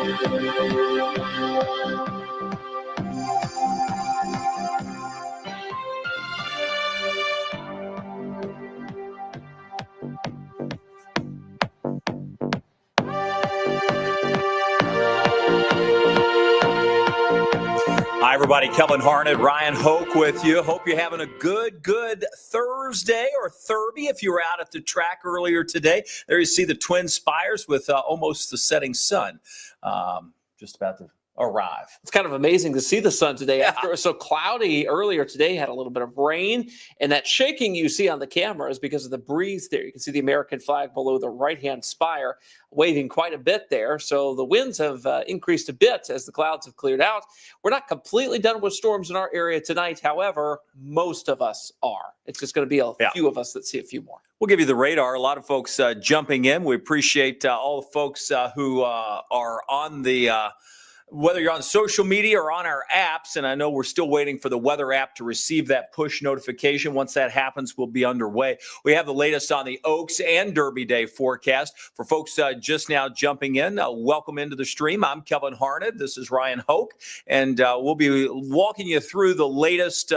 Hi, everybody. Harned Ryan Hoke with you. Hope you're having a good Thursday or Thurby if you were out at the track earlier today. There you see the Twin Spires with almost the setting sun just about to arrive. It's kind of amazing to see the sun today. After it was so cloudy earlier today, had a little bit of rain, and that shaking you see on the camera is because of the breeze there. You can see the American flag below the right-hand spire waving quite a bit there. So the winds have increased a bit as the clouds have cleared out. We're not completely done with storms in our area tonight. However, most of us are. It's just going to be a few of us that see a few more. We'll give you the radar. A lot of folks jumping in. We appreciate all the folks who are on the whether you're on social media or on our apps, and I know we're still waiting for the weather app to receive that push notification. Once that happens, we'll be underway. We have the latest on the Oaks and Derby Day forecast. For folks just now jumping in, welcome into the stream. I'm Kevin Harned. This is Ryan Hoke, and we'll be walking you through the latest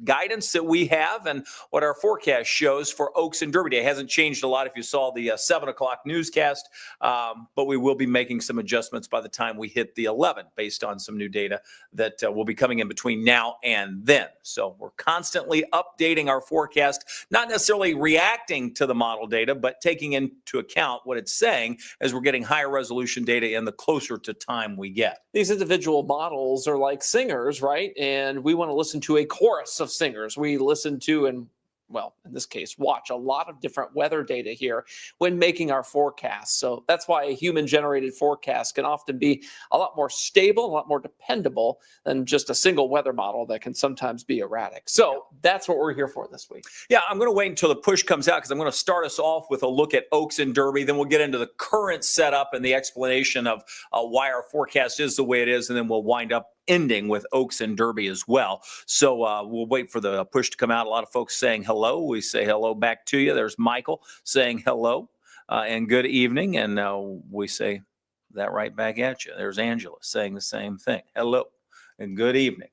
guidance that we have and what our forecast shows for Oaks and Derby Day. It hasn't changed a lot if you saw the 7 o'clock newscast, but we will be making some adjustments by the time we hit the 11 based on some new data that will be coming in between now and then. So we're constantly updating our forecast, not necessarily reacting to the model data, but taking into account what it's saying as we're getting higher resolution data in the closer to time we get. These individual models are like singers, right? And we want to listen to a chorus of singers. We listen to and, well, in this case, watch a lot of different weather data here when making our forecasts. So that's why a human-generated forecast can often be a lot more stable, a lot more dependable than just a single weather model that can sometimes be erratic. So that's what we're here for this week. Yeah, I'm going to wait until the push comes out because I'm going to start us off with a look at Oaks and Derby. Then we'll get into the current setup and the explanation of why our forecast is the way it is, and then we'll wind up ending with Oaks and Derby as well. So we'll wait for the push to come out. A lot of folks saying hello. We say hello back to you. There's Michael saying hello and good evening. And we say that right back at you. There's Angela saying the same thing. Hello and good evening.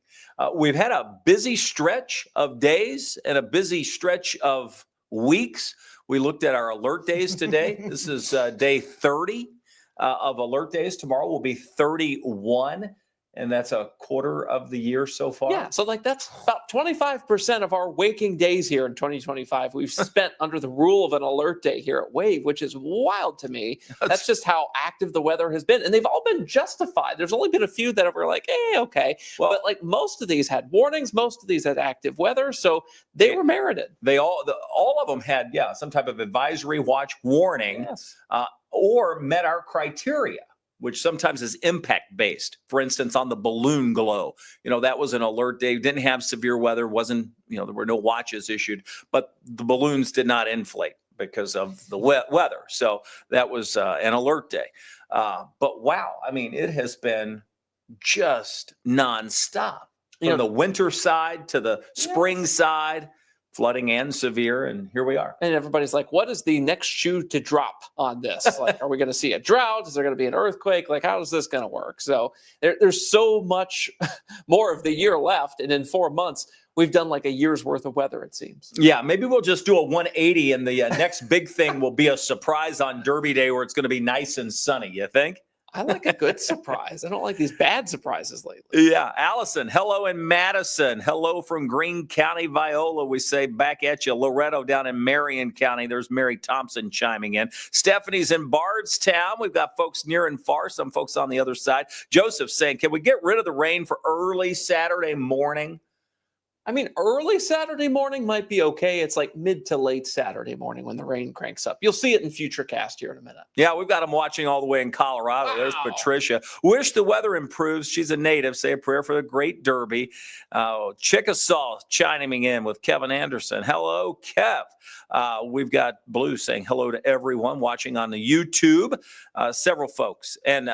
We've had a busy stretch of days and a busy stretch of weeks. We looked at our alert days today. This is day 30 of alert days. Tomorrow will be 31. And that's a quarter of the year so far. Yeah, so like that's about 25% of our waking days here in 2025 we've spent under the rule of an alert day here at WAVE, which is wild to me. That's just how active the weather has been. And they've all been justified. There's only been a few that were like, okay. Well, but like most of these had warnings. Most of these had active weather. So they were merited. They all of them had, some type of advisory, watch, warning, or met our criteria, which sometimes is impact-based. For instance, on the balloon glow, that was an alert day. Didn't have severe weather, wasn't, there were no watches issued, but the balloons did not inflate because of the weather. So that was an alert day. But wow, I mean, it has been just nonstop. From the winter side to the spring side, flooding and severe, and here we are. And everybody's like, what is the next shoe to drop on this? Like, are we going to see a drought? Is there going to be an earthquake? Like, how is this going to work? So there's so much more of the year left, and in 4 months, we've done like a year's worth of weather, it seems. Yeah, maybe we'll just do a 180, and the next big thing will be a surprise on Derby Day where it's going to be nice and sunny, you think? I like a good surprise. I don't like these bad surprises lately. Yeah. Allison, hello in Madison. Hello from Greene County, Viola. We say back at you. Loretto down in Marion County. There's Mary Thompson chiming in. Stephanie's in Bardstown. We've got folks near and far, some folks on the other side. Joseph saying, can we get rid of the rain for early Saturday morning? I mean, early Saturday morning might be okay. It's like mid to late Saturday morning when the rain cranks up. You'll see it in Futurecast here in a minute. Yeah, we've got them watching all the way in Colorado. Wow. There's Patricia. Wish the weather improves. She's a native. Say a prayer for the great Derby. Chickasaw chiming in with Kevin Anderson. Hello, Kev. We've got Blue saying hello to everyone watching on the YouTube. Several folks. And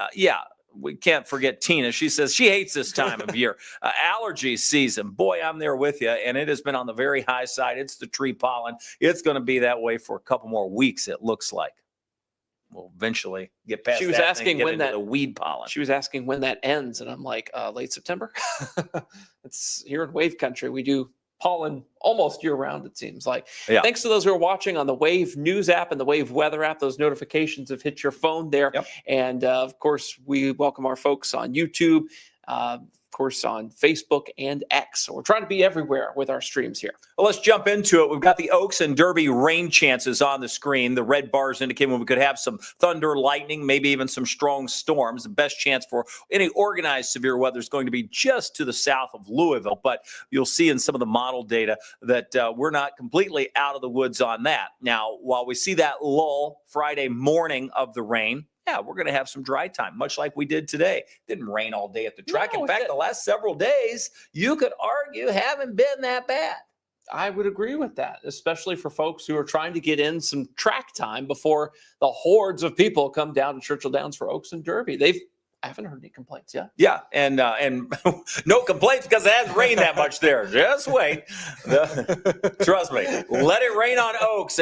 we can't forget Tina. She says she hates this time of year. Allergy season. Boy, I'm there with you. And it has been on the very high side. It's the tree pollen. It's going to be that way for a couple more weeks, it looks like. we'll eventually get past She was that asking and get when into that the weed pollen. She was asking when that ends, and I'm like, late September. It's here in Wave Country. We do pollen almost year round, it seems like. Yeah. Thanks to those who are watching on the Wave News app and the Wave Weather app. Those notifications have hit your phone there. Yep. And of course, we welcome our folks on YouTube, of course, on Facebook and X. So we're trying to be everywhere with our streams here. Well, let's jump into it. We've got the Oaks and Derby rain chances on the screen. The red bars indicate when we could have some thunder, lightning, maybe even some strong storms. The best chance for any organized severe weather is going to be just to the south of Louisville. But you'll see in some of the model data that we're not completely out of the woods on that. Now, while we see that lull Friday morning of the rain, yeah, we're going to have some dry time, much like we did today. Didn't rain all day at the track. No, in fact, the last several days, you could argue, haven't been that bad. I would agree with that, especially for folks who are trying to get in some track time before the hordes of people come down to Churchill Downs for Oaks and Derby. I haven't heard any complaints yet. Yeah, and no complaints because it hasn't rained that much there. Just wait. Trust me. Let it rain on Oaks,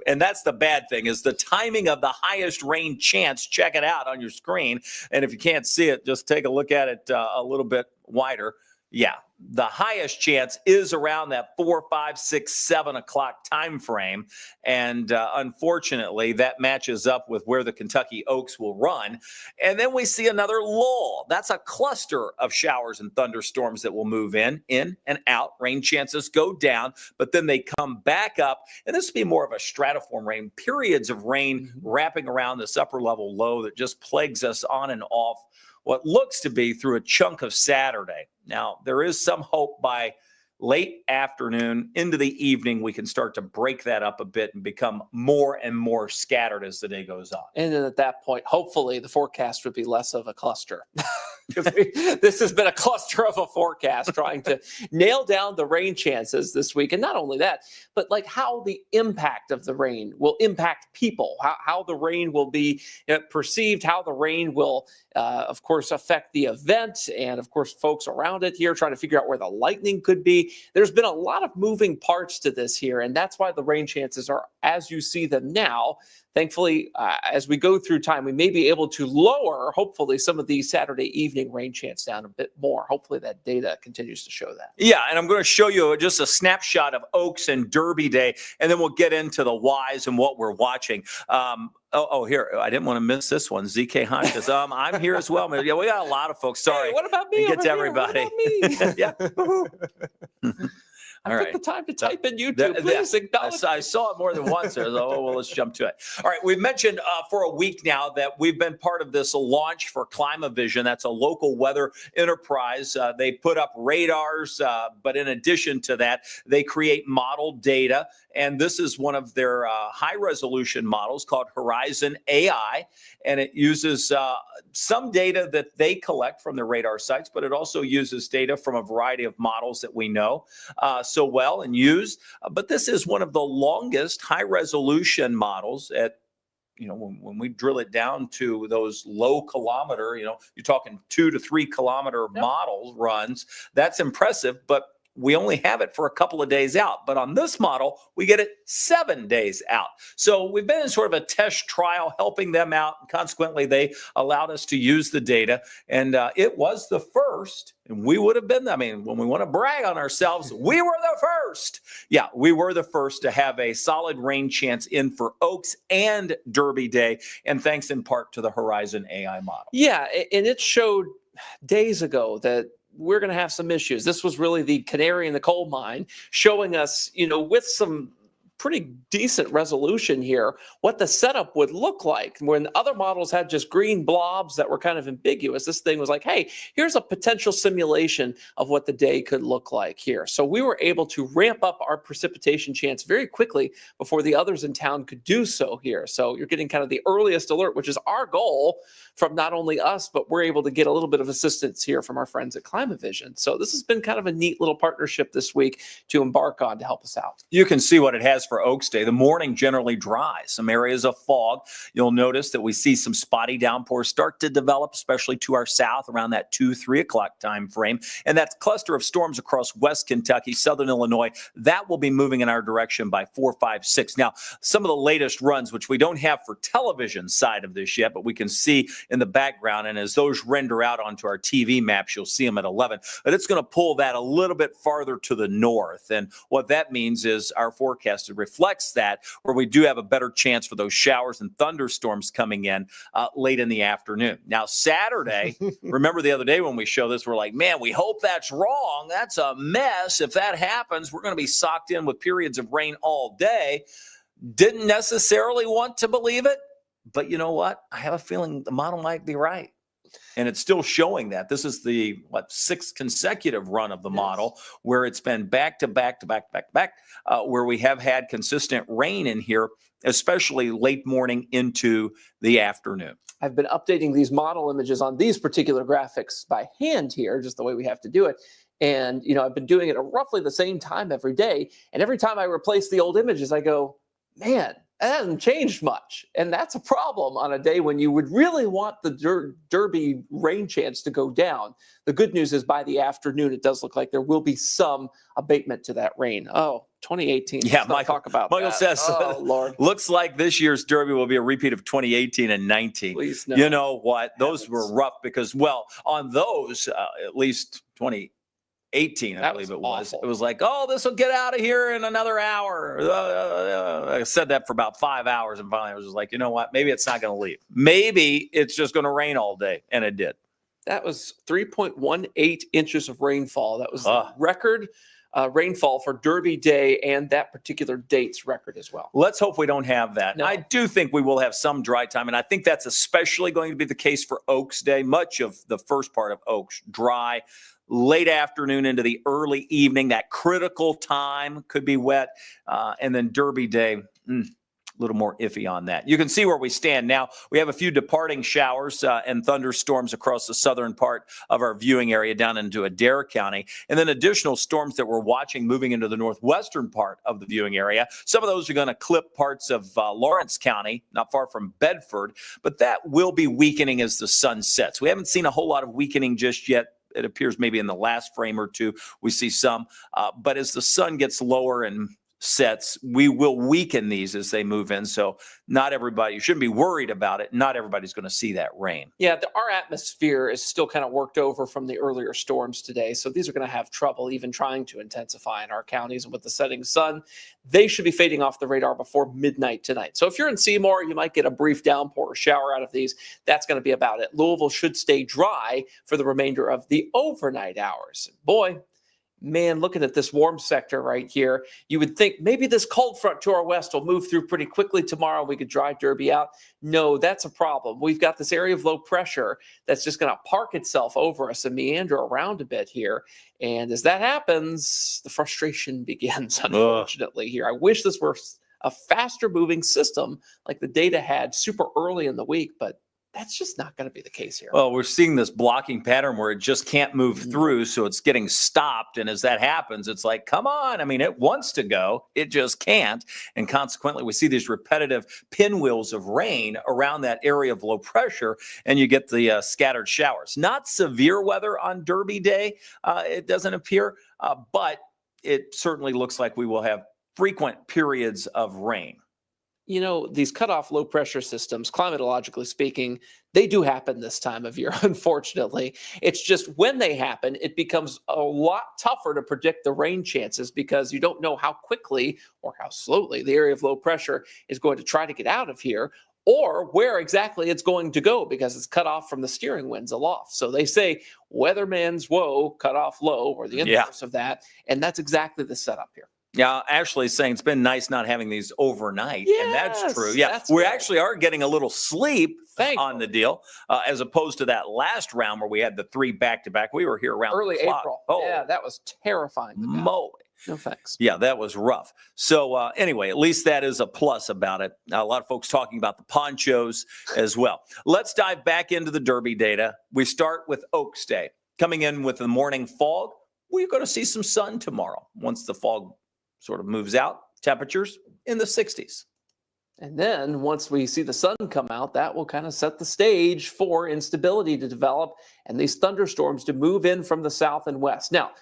and that's the bad thing is the timing of the highest rain chance. Check it out on your screen, and if you can't see it, just take a look at it a little bit wider. Yeah, the highest chance is around that 4, 5, 6, 7 o'clock time frame. And unfortunately, that matches up with where the Kentucky Oaks will run. And then we see another lull. That's a cluster of showers and thunderstorms that will move in and out. Rain chances go down, but then they come back up. And this will be more of a stratiform rain, periods of rain wrapping around this upper level low that just plagues us on and off what looks to be through a chunk of Saturday. Now, there is some hope by late afternoon into the evening, we can start to break that up a bit and become more and more scattered as the day goes on. And then at that point, hopefully the forecast would be less of a cluster. This has been a cluster of a forecast trying to nail down the rain chances this week. And not only that, but like how the impact of the rain will impact people, how the rain will be perceived, how the rain will, of course, affect the event. And of course, folks around it here trying to figure out where the lightning could be. There's been a lot of moving parts to this here. And that's why the rain chances are as you see them now. Thankfully, as we go through time, we may be able to lower, hopefully, some of the Saturday evening rain chance down a bit more. Hopefully, that data continues to show that. Yeah, and I'm going to show you just a snapshot of Oaks and Derby Day, and then we'll get into the whys and what we're watching. Here, I didn't want to miss this one. ZK Hunt says, I'm here as well. Yeah, we got a lot of folks. Sorry. Hey, what about me? Get to everybody. Yeah. All right. Take the time to type in YouTube. Please acknowledge. I saw it more than once. Let's jump to it. All right. We've mentioned for a week now that we've been part of this launch for Climavision. That's a local weather enterprise. They put up radars, but in addition to that, they create model data. And this is one of their high-resolution models called Horizon AI. And it uses some data that they collect from the radar sites, but it also uses data from a variety of models that we know so well and use. But this is one of the longest high-resolution models at when we drill it down to those low kilometer, you're talking 2 to 3 kilometer model runs. That's impressive, but we only have it for a couple of days out. But on this model, we get it 7 days out. So we've been in sort of a test trial helping them out. And consequently, they allowed us to use the data. And it was the first. And we would have been, when we want to brag on ourselves, we were the first. Yeah, we were the first to have a solid rain chance in for Oaks and Derby Day. And thanks in part to the Horizon AI model. Yeah, and it showed days ago that we're going to have some issues. This was really the canary in the coal mine, showing us, with some pretty decent resolution here, what the setup would look like. When other models had just green blobs that were kind of ambiguous, this thing was like, hey, here's a potential simulation of what the day could look like here. So we were able to ramp up our precipitation chance very quickly before the others in town could do so here. So you're getting kind of the earliest alert, which is our goal from not only us, but we're able to get a little bit of assistance here from our friends at ClimateVision. So this has been kind of a neat little partnership this week to embark on to help us out. You can see what it has for Oaks Day. The morning generally dry, some areas of fog. You'll notice that we see some spotty downpours start to develop, especially to our south around that 2-3 o'clock time frame. And that cluster of storms across West Kentucky, Southern Illinois, that will be moving in our direction by 4, 5, 6. Now, some of the latest runs, which we don't have for television side of this yet, but we can see in the background. And as those render out onto our TV maps, you'll see them at 11. But it's going to pull that a little bit farther to the north. And what that means is our forecast reflects that, where we do have a better chance for those showers and thunderstorms coming in late in the afternoon. Now, Saturday, remember the other day when we show this, we're like, man, we hope that's wrong. That's a mess. If that happens, we're going to be socked in with periods of rain all day. Didn't necessarily want to believe it, but you know what? I have a feeling the model might be right. And it's still showing that. This is the, sixth consecutive run of the model where it's been back to back, where we have had consistent rain in here, especially late morning into the afternoon. I've been updating these model images on these particular graphics by hand here, just the way we have to do it. And, I've been doing it at roughly the same time every day. And every time I replace the old images, I go, man, that hasn't changed much. And that's a problem on a day when you would really want the Derby rain chance to go down. The good news is by the afternoon, it does look like there will be some abatement to that rain. Oh, 2018. Yeah, Michael, talk about Michael that. says, oh, Lord. Looks like this year's Derby will be a repeat of 2018 and 19. Please no. You know what? Those were rough because, on those, at least 2018, I believe it was. Awful. It was like, oh, this will get out of here in another hour. I said that for about 5 hours, and finally I was just like, you know what? Maybe it's not going to leave. Maybe it's just going to rain all day, and it did. That was 3.18 inches of rainfall. That was the record rainfall for Derby Day and that particular date's record as well. Let's hope we don't have that. No. I do think we will have some dry time, and I think that's especially going to be the case for Oaks Day. Much of the first part of Oaks, dry. Late afternoon into the early evening, that critical time could be wet. And then Derby Day, a little more iffy on that. You can see where we stand now. We have a few departing showers and thunderstorms across the southern part of our viewing area down into Adair County. And then additional storms that we're watching moving into the northwestern part of the viewing area. Some of those are going to clip parts of Lawrence County, not far from Bedford. But that will be weakening as the sun sets. We haven't seen a whole lot of weakening just yet. It appears maybe in the last frame or two, we see some. But as the sun gets lower and sets, we will weaken these as they move in. So not everybody, you shouldn't be worried about it. Not everybody's going to see that rain. Yeah, our atmosphere is still kind of worked over from the earlier storms today. So these are going to have trouble even trying to intensify in our counties. And with the setting sun, they should be fading off the radar before midnight tonight. So if you're in Seymour, you might get a brief downpour or shower out of these. That's going to be about it. Louisville should stay dry for the remainder of the overnight hours. Boy, man, looking at this warm sector right here, you would think maybe this cold front to our west will move through pretty quickly tomorrow. We could dry Derby out. No, that's a problem. We've got this area of low pressure that's just going to park itself over us and meander around a bit here. And as that happens, the frustration begins, unfortunately, here. I wish this were a faster moving system like the data had super early in the week, but that's just not going to be the case here. Well, we're seeing this blocking pattern where it just can't move through, so it's getting stopped. And as that happens, it's like, come on. I mean, it wants to go. It just can't. And consequently, we see these repetitive pinwheels of rain around that area of low pressure, and you get the scattered showers. Not severe weather on Derby Day, it doesn't appear, but it certainly looks like we will have frequent periods of rain. These cutoff low pressure systems, climatologically speaking, they do happen this time of year, unfortunately. It's just when they happen, it becomes a lot tougher to predict the rain chances because you don't know how quickly or how slowly the area of low pressure is going to try to get out of here or where exactly it's going to go because it's cut off from the steering winds aloft. So they say weatherman's woe, cut off low, or the inverse of that. And that's exactly the setup here. Yeah, Ashley's saying it's been nice not having these overnight, and that's true. Yes, Yeah, that's we right. actually are getting a little sleep on Thankfully. the deal, as opposed to that last round where we had the 3 back-to-back. We were here around Early the clock. April. Oh, Yeah, that was terrifying. moly. No thanks. Yeah, that was rough. So anyway, at least that is a plus about it. A lot of folks talking about the ponchos as well. Let's dive back into the Derby data. We start with Oaks Day. Coming in with the morning fog, we're going to see some sun tomorrow. Once the fog sort of moves out, temperatures in the 60s. And then once we see the sun come out, that will kind of set the stage for instability to develop and these thunderstorms to move in from the south and west. Now,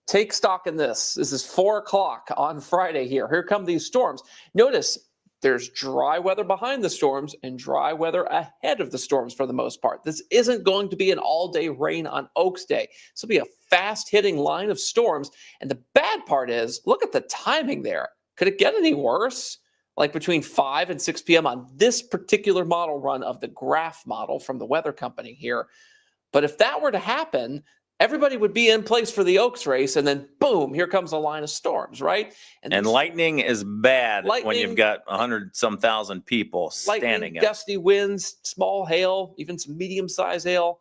take stock in this. This is 4 o'clock on Friday here. Here come these storms. Notice there's dry weather behind the storms and dry weather ahead of the storms for the most part. This isn't going to be an all-day rain on Oaks Day. This will be a fast-hitting line of storms. And the bad part is, look at the timing there. Could it get any worse? Like between 5 and 6 p.m. on this particular model run of the graph model from the weather company here. But if that were to happen, everybody would be in place for the Oaks race, and then boom, here comes a line of storms, right? And lightning is bad when you've got 100-some thousand people standing in. Gusty winds, small hail, even some medium-sized hail.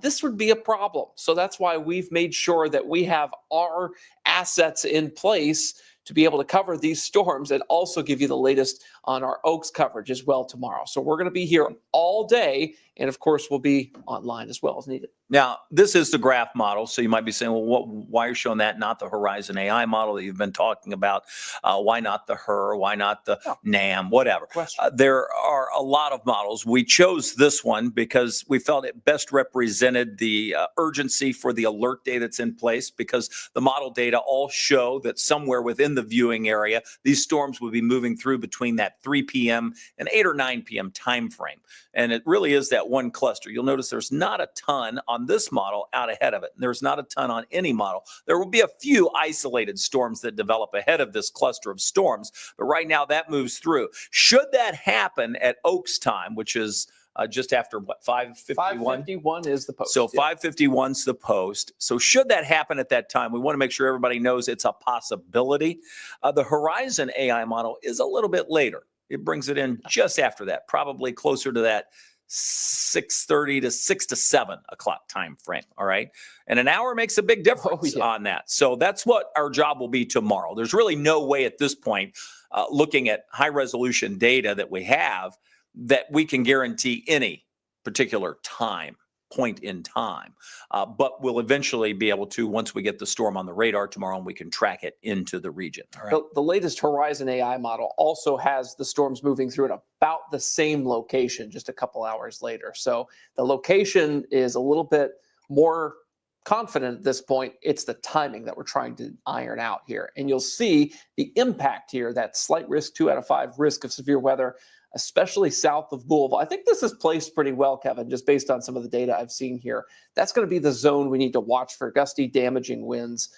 This would be a problem. So that's why we've made sure that we have our assets in place to be able to cover these storms and also give you the latest on our Oaks coverage as well tomorrow. So we're going to be here all day, and of course, we'll be online as well as needed. Now, this is the graph model, so you might be saying, well, why are you showing that, not the Horizon AI model that you've been talking about? Why not the HER? Why not the NAM? Whatever. There are a lot of models. We chose this one because we felt it best represented the urgency for the alert day that's in place, because the model data all show that somewhere within the viewing area, these storms would be moving through between that 3 p.m. and 8 or 9 p.m. time frame. And it really is that one cluster. You'll notice there's not a ton on this model out ahead of it. There's not a ton on any model. There will be a few isolated storms that develop ahead of this cluster of storms, but right now that moves through. Should that happen at Oaks time, which is just after what, 5:51? 5:51 is the post. So 5:51's the post. So should that happen at that time, we want to make sure everybody knows it's a possibility. The Horizon AI model is a little bit later. It brings it in just after that, probably closer to that 6:30 to 6 to 7 o'clock time frame. All right. And an hour makes a big difference on that. So that's what our job will be tomorrow. There's really no way at this point, looking at high resolution data that we have, that we can guarantee any particular point in time. But we'll eventually be able to, once we get the storm on the radar tomorrow, and we can track it into the region. All right. The latest Horizon AI model also has the storms moving through at about the same location just a couple hours later. So the location is a little bit more confident at this point. It's the timing that we're trying to iron out here. And you'll see the impact here, that slight risk, 2 out of 5 risk of severe weather, especially south of Louisville. I think this is placed pretty well, Kevin, just based on some of the data I've seen here. That's going to be the zone we need to watch for gusty, damaging winds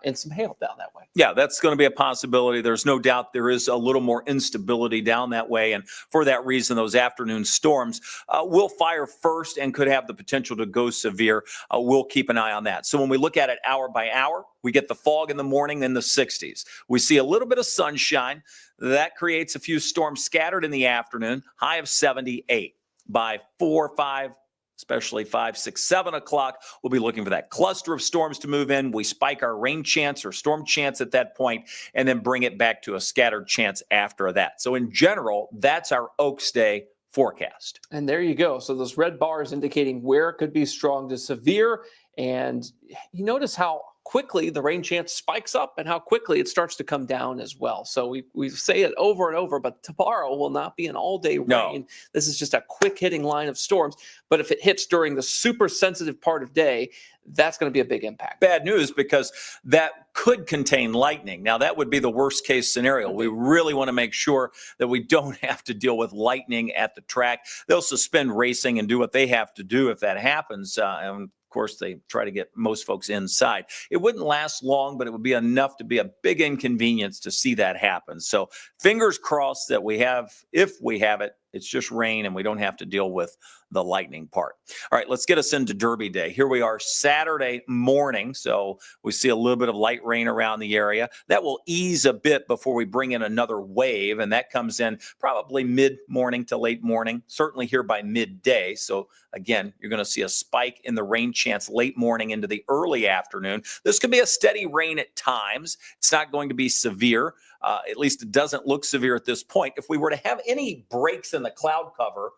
and some hail down that way. Yeah, that's going to be a possibility. There's no doubt there is a little more instability down that way. And for that reason, those afternoon storms will fire first and could have the potential to go severe. We'll keep an eye on that. So when we look at it hour by hour, we get the fog in the morning in the 60s. We see a little bit of sunshine. That creates a few storms scattered in the afternoon, high of 78. By 4, 5, especially 5, 6, 7 o'clock, we'll be looking for that cluster of storms to move in. We spike our rain chance or storm chance at that point, and then bring it back to a scattered chance after that. So in general, that's our Oaks Day forecast. And there you go. So those red bars indicating where it could be strong to severe. And you notice how quickly the rain chance spikes up and how quickly it starts to come down as well. So we say it over and over, but tomorrow will not be an all-day rain. No. This is just a quick hitting line of storms. But if it hits during the super sensitive part of day, that's going to be a big impact. Bad news, because that could contain lightning. Now, that would be the worst case scenario. We really want to make sure that we don't have to deal with lightning at the track. They'll suspend racing and do what they have to do if that happens. And of course, they try to get most folks inside. It wouldn't last long, but it would be enough to be a big inconvenience to see that happen. So fingers crossed that we have, if we have it, It's just rain, and we don't have to deal with the lightning part. All right, let's get us into Derby Day. Here we are Saturday morning, so we see a little bit of light rain around the area. That will ease a bit before we bring in another wave, and that comes in probably mid-morning to late morning, certainly here by midday. So again, you're going to see a spike in the rain chance late morning into the early afternoon. This could be a steady rain at times. It's not going to be severe. At least it doesn't look severe at this point. If we were to have any breaks in the cloud cover,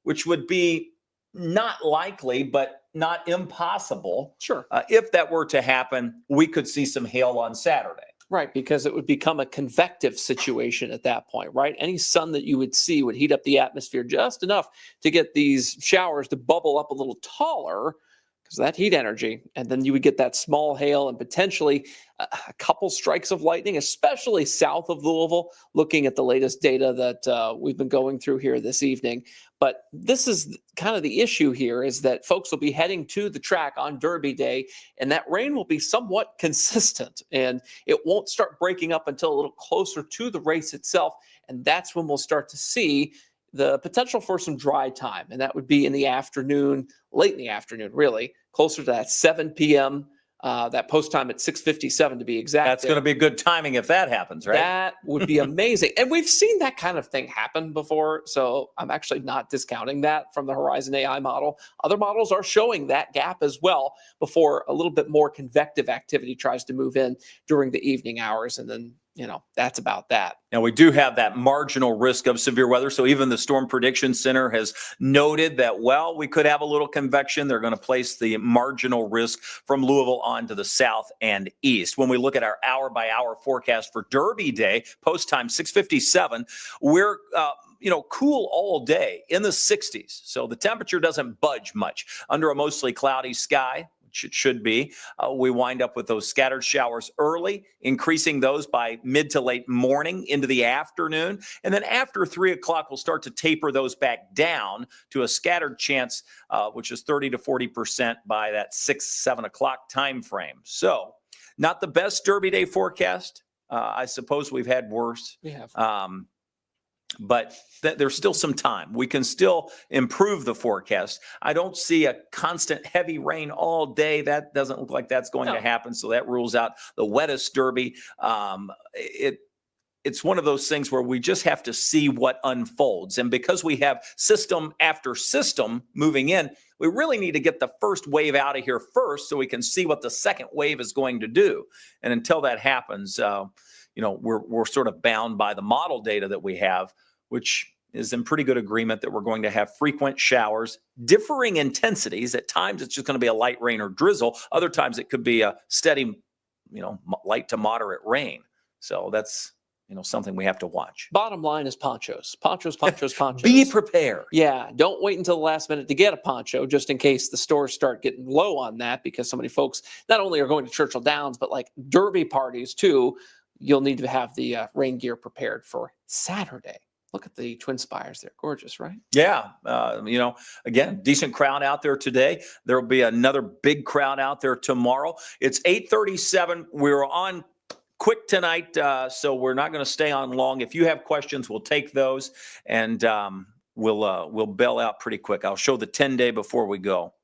which would be not likely, but not impossible. Sure. If that were to happen, we could see some hail on Saturday. Right, because it would become a convective situation at that point, right? Any sun that you would see would heat up the atmosphere just enough to get these showers to bubble up a little taller because of that heat energy. And then you would get that small hail and potentially a couple strikes of lightning, especially south of Louisville, looking at the latest data that we've been going through here this evening. But this is kind of the issue here, is that folks will be heading to the track on Derby Day, and that rain will be somewhat consistent, and it won't start breaking up until a little closer to the race itself. And that's when we'll start to see the potential for some dry time. And that would be in the afternoon, late in the afternoon, really, closer to that 7 p.m., that post time at 6:57 to be exact. That's going to be good timing if that happens, right? That would be amazing. And we've seen that kind of thing happen before. So I'm actually not discounting that from the Horizon AI model. Other models are showing that gap as well before a little bit more convective activity tries to move in during the evening hours. And then, that's about that. Now, we do have that marginal risk of severe weather. So even the Storm Prediction Center has noted that, we could have a little convection. They're going to place the marginal risk from Louisville on to the south and east. When we look at our hour-by-hour forecast for Derby Day, post time 6:57, we're cool all day in the 60s. So the temperature doesn't budge much under a mostly cloudy sky. It should be. We wind up with those scattered showers early, increasing those by mid to late morning into the afternoon. And then after 3 o'clock, we'll start to taper those back down to a scattered chance, which is 30 to 40% by that 7 o'clock time frame. So not the best Derby Day forecast. I suppose we've had worse. We have. But there's still some time. We can still improve the forecast. I don't see a constant heavy rain all day. That doesn't look like that's going to happen. So that rules out the wettest Derby. It's one of those things where we just have to see what unfolds. And because we have system after system moving in, we really need to get the first wave out of here first so we can see what the second wave is going to do. And until that happens, we're sort of bound by the model data that we have, which is in pretty good agreement that we're going to have frequent showers, differing intensities. At times, it's just going to be a light rain or drizzle. Other times, it could be a steady, light to moderate rain. So that's, something we have to watch. Bottom line is ponchos. Ponchos. Be prepared. Yeah, don't wait until the last minute to get a poncho, just in case the stores start getting low on that, because so many folks not only are going to Churchill Downs, but like Derby parties too. You'll need to have the rain gear prepared for Saturday. Look at the Twin Spires there. Gorgeous, right? Yeah. Again, decent crowd out there today. There will be another big crowd out there tomorrow. It's 8:37. We're on quick tonight, so we're not going to stay on long. If you have questions, we'll take those, and we'll bail out pretty quick. I'll show the 10-day before we go.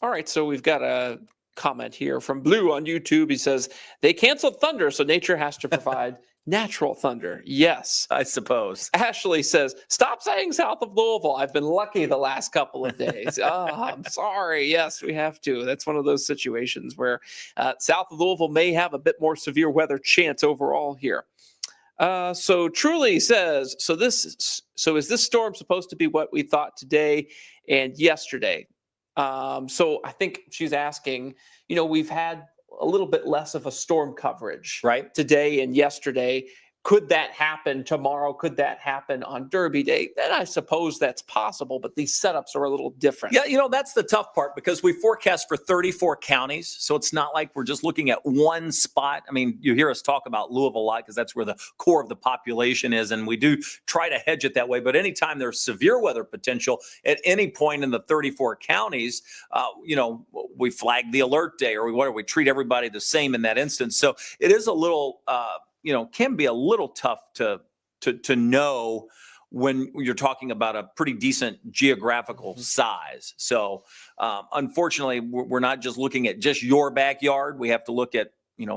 All right, so we've got a comment here from Blue on YouTube. He says, they canceled thunder, so nature has to provide natural thunder. Yes. I suppose. Ashley says, stop saying south of Louisville. I've been lucky the last couple of days. I'm sorry. Yes, we have to. That's one of those situations where south of Louisville may have a bit more severe weather chance overall here. So Truly says, so is this storm supposed to be what we thought today and yesterday? So I think she's asking, we've had a little bit less of a storm coverage right today and yesterday. Could that happen tomorrow? Could that happen on Derby Day? Then I suppose that's possible, but these setups are a little different. Yeah, that's the tough part, because we forecast for 34 counties. So it's not like we're just looking at one spot. I mean, you hear us talk about Louisville a lot because that's where the core of the population is. And we do try to hedge it that way. But anytime there's severe weather potential at any point in the 34 counties, we flag the alert day, or we treat everybody the same in that instance. So it is a little, can be a little tough to know when you're talking about a pretty decent geographical size. So unfortunately, we're not just looking at just your backyard. We have to look at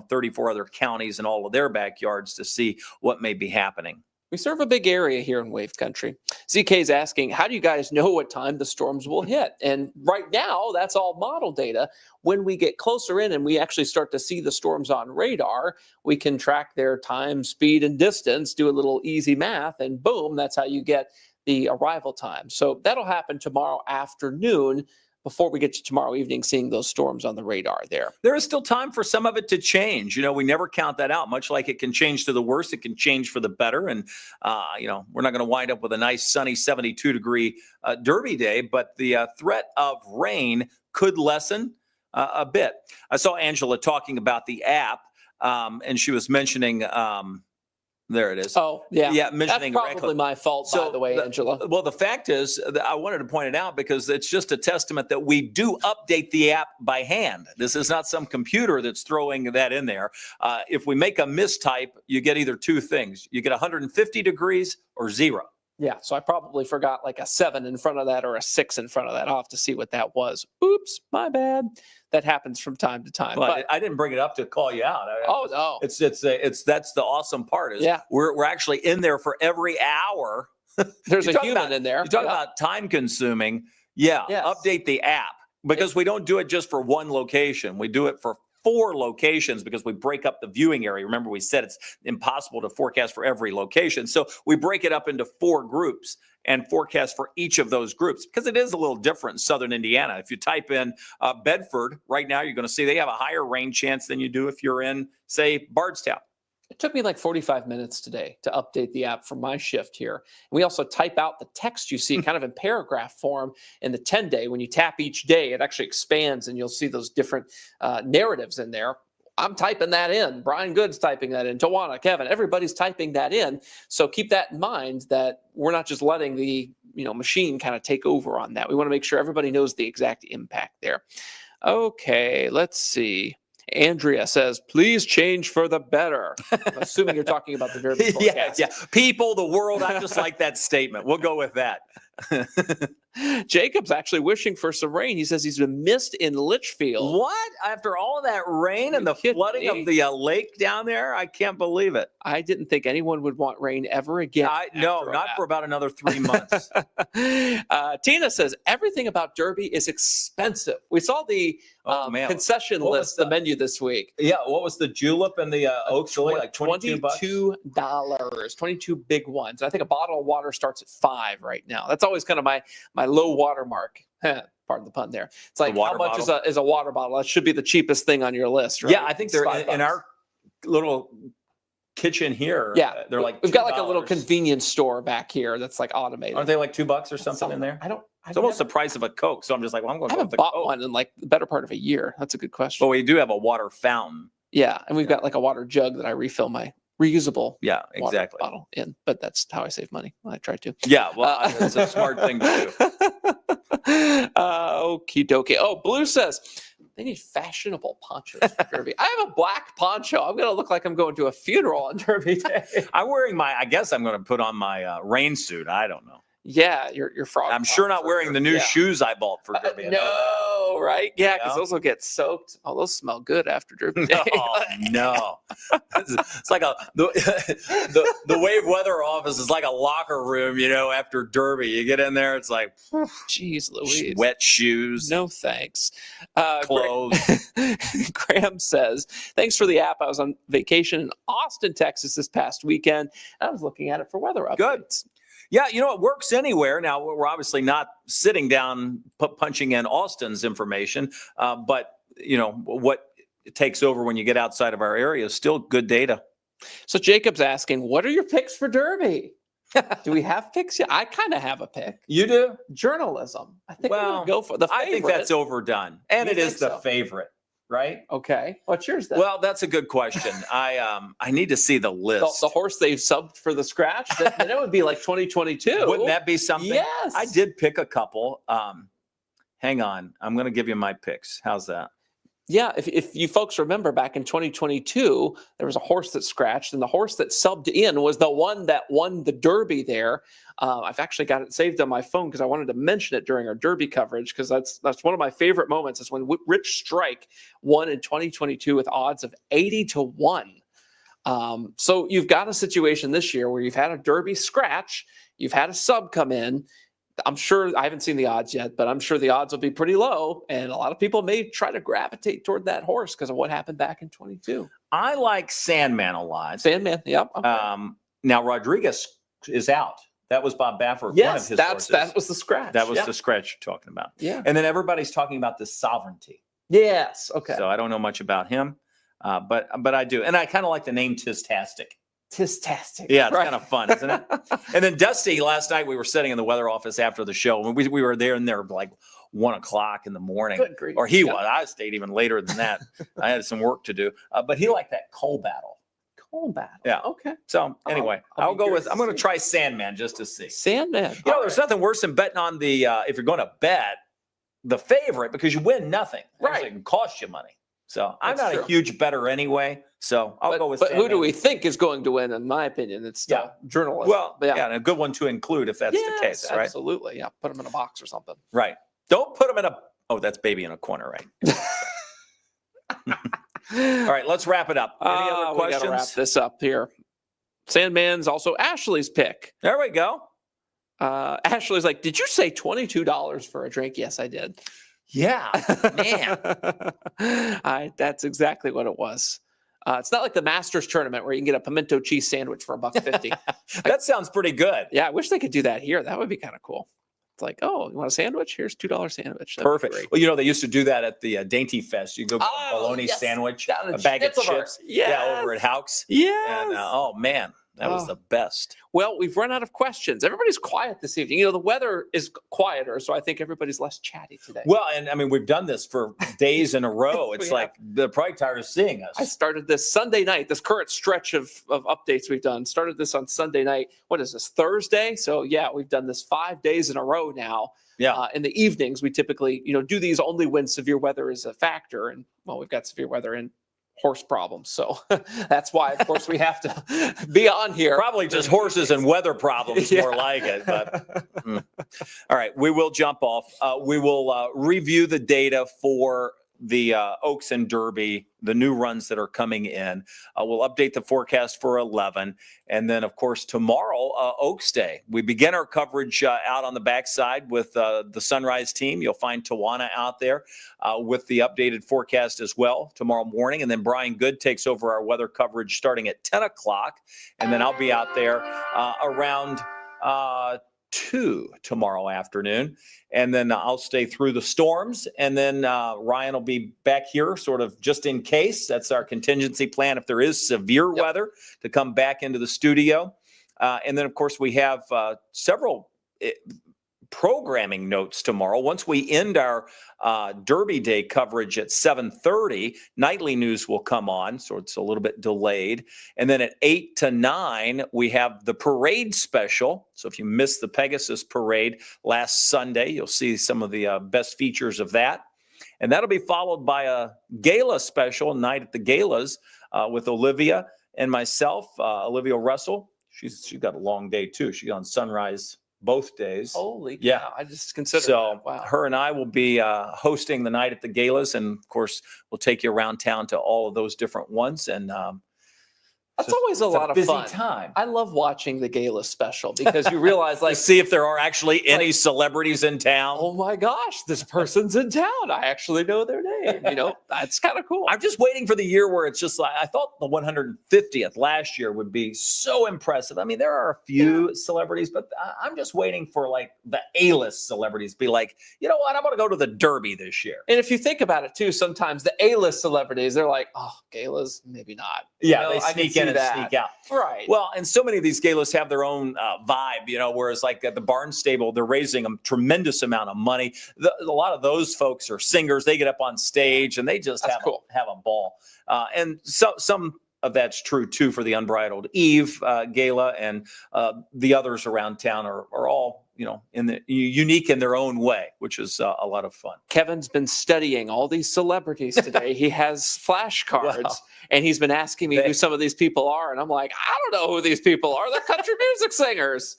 34 other counties and all of their backyards to see what may be happening. We serve a big area here in Wave Country. ZK is asking, how do you guys know what time the storms will hit? And right now, that's all model data. When we get closer in and we actually start to see the storms on radar, we can track their time, speed, and distance, do a little easy math, and boom, that's how you get the arrival time. So that'll happen tomorrow afternoon, before we get to tomorrow evening, seeing those storms on the radar there. There is still time for some of it to change. We never count that out. Much like it can change to the worst, it can change for the better. And, we're not going to wind up with a nice sunny 72-degree Derby day, but the threat of rain could lessen a bit. I saw Angela talking about the app, and she was mentioning there it is. Oh, yeah. Yeah, mentioning that's probably my fault, by the way, Angela. Well, the fact is, I wanted to point it out because it's just a testament that we do update the app by hand. This is not some computer that's throwing that in there. If we make a mistype, you get either two things. You get 150 degrees or 0. Yeah, so I probably forgot like a 7 in front of that or a 6 in front of that. I'll have to see what that was. Oops, my bad. That happens from time to time. But I didn't bring it up to call you out. Oh no, it's that's the awesome part is we're actually in there for every hour. There's a human in there. You talk about time consuming. Yeah, yes. Update the app because we don't do it just for one location. We do it for 4 locations because we break up the viewing area. Remember, we said it's impossible to forecast for every location. So we break it up into 4 groups and forecast for each of those groups because it is a little different in southern Indiana. If you type in Bedford, right now you're going to see they have a higher rain chance than you do if you're in, say, Bardstown. It took me like 45 minutes today to update the app for my shift here. And we also type out the text you see kind of in paragraph form in the 10-day. When you tap each day, it actually expands and you'll see those different narratives in there. I'm typing that in. Brian Good's typing that in. Tawana, Kevin, everybody's typing that in. So keep that in mind that we're not just letting the machine kind of take over on that. We want to make sure everybody knows the exact impact there. Okay, let's see. Andrea says, please change for the better. I'm assuming you're talking about the Derby forecast. Yeah. People, the world, I just like that statement. We'll go with that. Jacob's actually wishing for some rain. He says he's been missed in Litchfield. What? After all of that rain and the flooding of the lake down there? I can't believe it. I didn't think anyone would want rain ever again. No, not for about another 3 months. Tina says, everything about Derby is expensive. We saw the concession list, the menu this week. Yeah, what was the julep and the oak chili? Like $22? $22. 22 big ones. I think a bottle of water starts at $5 right now. That's always kind of my low water mark. Pardon the pun there. It's like, how much is a water bottle? That should be the cheapest thing on your list, right? Yeah, I think they're in our little kitchen here. Yeah, they're like we've got like a little convenience store back here that's like automated. Aren't they like $2 or something in there? It's almost the price of a Coke. So I'm just like, well, I'm going to go with the Coke. I haven't bought one in like the better part of a year. That's a good question. But we do have a water fountain. Yeah, and we've got like a water jug that I refill my reusable water bottle in, but that's how I save money. I try to. Yeah, well, it's a smart thing to do. Okie dokie. Oh, Blue says they need fashionable ponchos for Derby. I have a black poncho. I'm going to look like I'm going to a funeral on Derby Day. I'm wearing I guess I'm going to put on my rain suit. I don't know. Yeah, your frog. I'm sure not wearing the new shoes I bought for Derby. No, right? Yeah, because those will get soaked. Oh, those smell good after Derby Day. No. It's like the Wave Weather office is like a locker room, after Derby. You get in there, it's like, geez, Louise. Wet shoes. No thanks. Clothes. Graham says, thanks for the app. I was on vacation in Austin, Texas this past weekend. I was looking at it for weather updates. Good. Yeah, it works anywhere. Now, we're obviously not sitting down, punching in Austin's information, but, what takes over when you get outside of our area is still good data. So Jacob's asking, what are your picks for Derby? Do we have picks yet? I kind of have a pick. You do? Journalism. I think we're going to go for the favorite. I think that's overdone, and it is the favorite. Right? Okay. What's yours then? Well, that's a good question. I need to see the list. The horse they've subbed for the scratch, then it would be like 2022. Wouldn't that be something? Yes. I did pick a couple. Hang on. I'm going to give you my picks. How's that? Yeah, if you folks remember back in 2022, there was a horse that scratched, and the horse that subbed in was the one that won the Derby there. I've actually got it saved on my phone because I wanted to mention it during our Derby coverage because that's one of my favorite moments is when Rich Strike won in 2022 with odds of 80-1. So you've got a situation this year where you've had a Derby scratch, you've had a sub come in. I'm sure I haven't seen the odds yet, but I'm sure the odds will be pretty low. And a lot of people may try to gravitate toward that horse because of what happened back in 22. I like Sandman a lot. Sandman, yep. Okay. Now Rodriguez is out. That was Bob Baffert. Yes, one of his horses. That was the scratch. That was the scratch you're talking about. Yeah. And then everybody's talking about the Sovereignty. Yes. Okay. So I don't know much about him, but I do. And I kind of like the name Tistastic. Tistastic. Yeah, it's kind of fun, isn't it? And then Dusty, last night we were sitting in the weather office after the show, and we were there like 1 o'clock in the morning. Good grief. Or he was. I stayed even later than that. I had some work to do. But he liked that coal battle. Coal battle. Yeah. Okay. So anyway, I'm going to try Sandman just to see. Sandman. You know, there's nothing worse than betting on the if you're going to bet the favorite because you win nothing. Right. It can cost you money. So I'm That's not true. a huge bettor anyway. So I'll go with But Sandman. who do we think is going to win? In my opinion, it's still journalism. Well, yeah, and a good one to include if that's the case, right? Absolutely. Yeah. Put them in a box or something. Right. Don't put them in a. Oh, that's baby in a corner, right? All right, let's wrap it up. Any other We questions? gotta wrap this up here. Sandman's also Ashley's pick. There we go. Ashley's like, did you say $22 for a drink? Yes, I did. Yeah, man. That's exactly what it was. It's not like the Masters tournament where you can get a pimento cheese sandwich for $1.50. That sounds pretty good. Yeah, I wish they could do that here. That would be kind of cool. It's like, oh, you want a sandwich? Here's $2 sandwich. That'd be Perfect. great. Well, you know, they used to do that at the Dainty Fest. You go get a bologna yes. sandwich, Down a in bag of Schnitzelburg. chips. Yes. Yeah, over at Houk's. Yes. And oh man, that was the best. Well, we've run out of questions. Everybody's quiet this evening. You know, the weather is quieter, so I think everybody's less chatty today. Well, and I mean, we've done this for days in a row. It's like they're probably tired of seeing us. I started this Sunday night, this current stretch of updates we've done. Started this on Sunday night. What is this, Thursday? So, yeah, we've done this 5 days in a row now. Yeah. In the evenings, we typically, do these only when severe weather is a factor. And, well, we've got severe weather and horse problems. So that's why, of course, we have to be on here. Probably just horses and weather problems, more like it. But all right, we will jump off. We will review the data for the Oaks and Derby, the new runs that are coming in. We'll update the forecast for 11. And then, of course, tomorrow, Oaks Day. We begin our coverage out on the backside with the Sunrise team. You'll find Tawana out there with the updated forecast as well tomorrow morning. And then Brian Good takes over our weather coverage starting at 10 o'clock. And then I'll be out there around 2 tomorrow afternoon, and then I'll stay through the storms, and then Ryan will be back here sort of just in case. That's our contingency plan if there is severe weather to come back into the studio. And then, of course, we have several programming notes tomorrow. Once we end our Derby Day coverage at 7:30, nightly news will come on, so it's a little bit delayed. And then at 8 to 9, we have the parade special. So if you missed the Pegasus parade last Sunday, you'll see some of the best features of that. And that'll be followed by a gala special, Night at the Galas, with Olivia and myself, Olivia Russell. She's got a long day, too. She's on Sunrise both days. Holy cow. Yeah. I just considered So that. Wow. her and I will be hosting the Night at the Galas. And, of course, we'll take you around town to all of those different ones. And that's always a lot of busy fun. Time. I love watching the gala special because you realize, like, to see if there are actually any celebrities in town. oh my gosh, this person's in town. I actually know their name. That's kind of cool. I'm just waiting for the year where it's just like, I thought the 150th last year would be so impressive. I mean, there are a few celebrities, but I'm just waiting for like the A-list celebrities to be like, you know what, I'm going to go to the Derby this year. And if you think about it too, sometimes the A-list celebrities, they're like, oh, galas, maybe not. Yeah, they sneak in and sneak out. Right. Well, and so many of these galas have their own vibe, whereas like at the Barnstable, they're raising a tremendous amount of money. A lot of those folks are singers. They get up on stage and they just have a ball. And so some of that's true, too, for the Unbridled Eve gala. And the others around town are all, unique in their own way, which is a lot of fun. Kevin's been studying all these celebrities today. He has flashcards, Wow. and he's been asking me who some of these people are. And I'm like, I don't know who these people are. They're country music singers.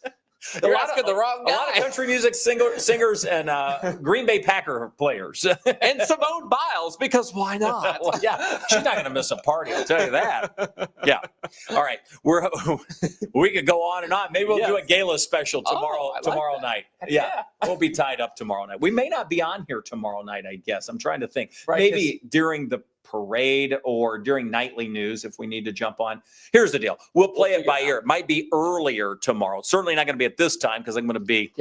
You're asking the wrong guy. A lot of country music singers and Green Bay Packer players. And Simone Biles, because why not? Well, yeah, she's not going to miss a party, I'll tell you that. Yeah. All right. We could go on and on. Maybe we'll do a gala special tomorrow night. Yeah. We'll be tied up tomorrow night. We may not be on here tomorrow night, I guess. I'm trying to think. Right, maybe during the parade or during nightly news if we need to jump on. Here's the deal. We'll play it by ear. It might be earlier tomorrow. Certainly not going to be at this time because I'm going to be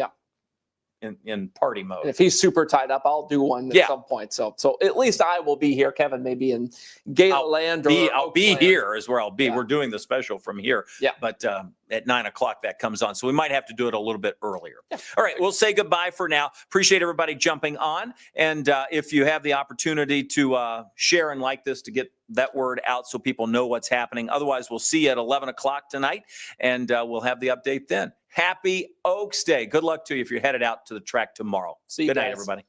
in party mode. If he's super tied up, I'll do one at some point. So at least I will be here. Kevin may be in Gala Land. I'll be here is where I'll be. Yeah. We're doing the special from here. Yeah. But at 9:00 that comes on. So we might have to do it a little bit earlier. Yeah. All right. We'll say goodbye for now. Appreciate everybody jumping on. And if you have the opportunity to share and like this to get that word out so people know what's happening. Otherwise, we'll see you at 11:00 tonight, and we'll have the update then. Happy Oaks Day. Good luck to you if you're headed out to the track tomorrow. See you Good night, guys. everybody.